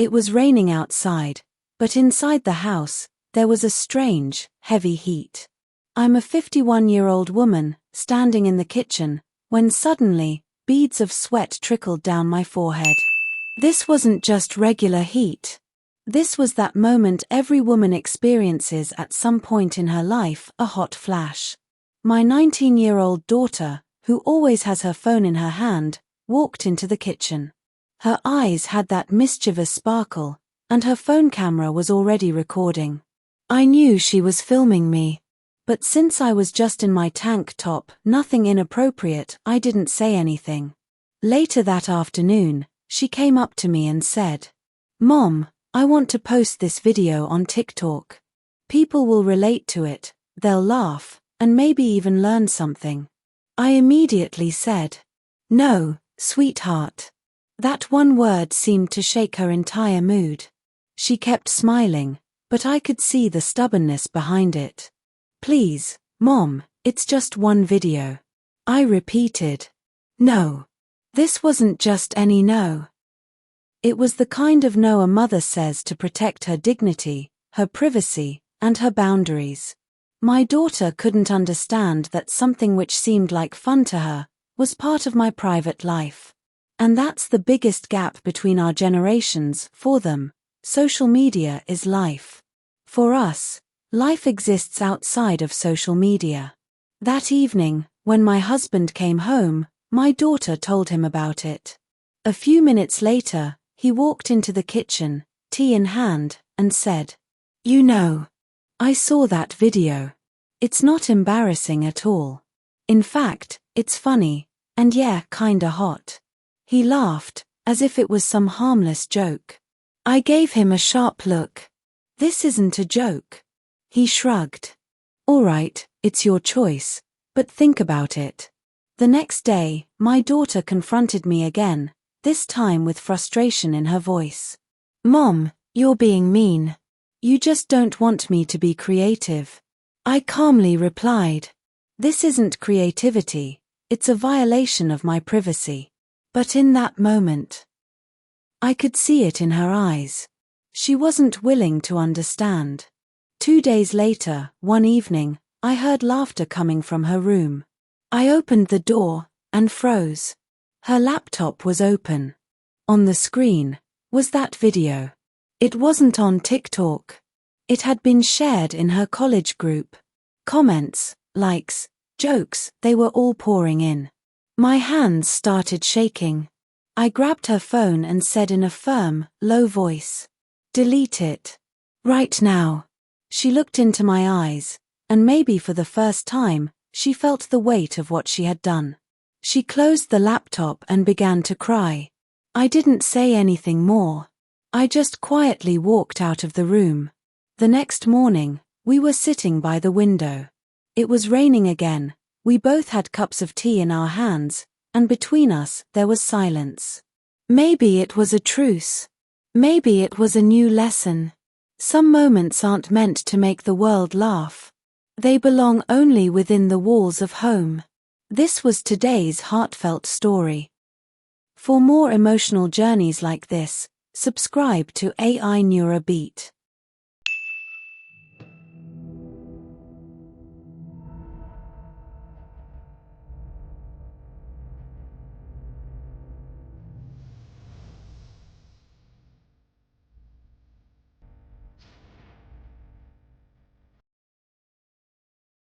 It was raining outside, but inside the house, there was a strange, heavy heat. I'm a 51-year-old woman, standing in the kitchen, when suddenly, beads of sweat trickled down my forehead. This wasn't just regular heat. This was that moment every woman experiences at some point in her life, a hot flash. My 19-year-old daughter, who always has her phone in her hand, walked into the kitchen. Her eyes had that mischievous sparkle, and her phone camera was already recording. I knew she was filming me. But since I was just in my tank top, nothing inappropriate, I didn't say anything. Later that afternoon, she came up to me and said, "Mom, I want to post this video on TikTok. People will relate to it, they'll laugh, and maybe even learn something." I immediately said, "No, sweetheart." That one word seemed to shake her entire mood. She kept smiling, but I could see the stubbornness behind it. "Please, Mom, it's just one video." I repeated. No. This wasn't just any no. It was the kind of no a mother says to protect her dignity, her privacy, and her boundaries. My daughter couldn't understand that something which seemed like fun to her was part of my private life. And that's the biggest gap between our generations. For them, social media is life. For us, life exists outside of social media. That evening, when my husband came home, my daughter told him about it. A few minutes later, he walked into the kitchen, tea in hand, and said, "You know, I saw that video. It's not embarrassing at all. In fact, it's funny, and yeah, kinda hot." He laughed, as if it was some harmless joke. I gave him a sharp look. "This isn't a joke." He shrugged. "All right, it's your choice, but think about it." The next day, my daughter confronted me again, this time with frustration in her voice. "Mom, you're being mean. You just don't want me to be creative." I calmly replied, "This isn't creativity, it's a violation of my privacy." But in that moment, I could see it in her eyes. She wasn't willing to understand. 2 days later, one evening, I heard laughter coming from her room. I opened the door, and froze. Her laptop was open. On the screen was that video. It wasn't on TikTok. It had been shared in her college group. Comments, likes, jokes, they were all pouring in. My hands started shaking. I grabbed her phone and said in a firm, low voice, "Delete it. Right now." She looked into my eyes, and maybe for the first time, she felt the weight of what she had done. She closed the laptop and began to cry. I didn't say anything more. I just quietly walked out of the room. The next morning, we were sitting by the window. It was raining again, we both had cups of tea in our hands, and between us there was silence. Maybe it was a truce. Maybe it was a new lesson. Some moments aren't meant to make the world laugh. They belong only within the walls of home. This was today's heartfelt story. For more emotional journeys like this, subscribe to AI Neurobeat.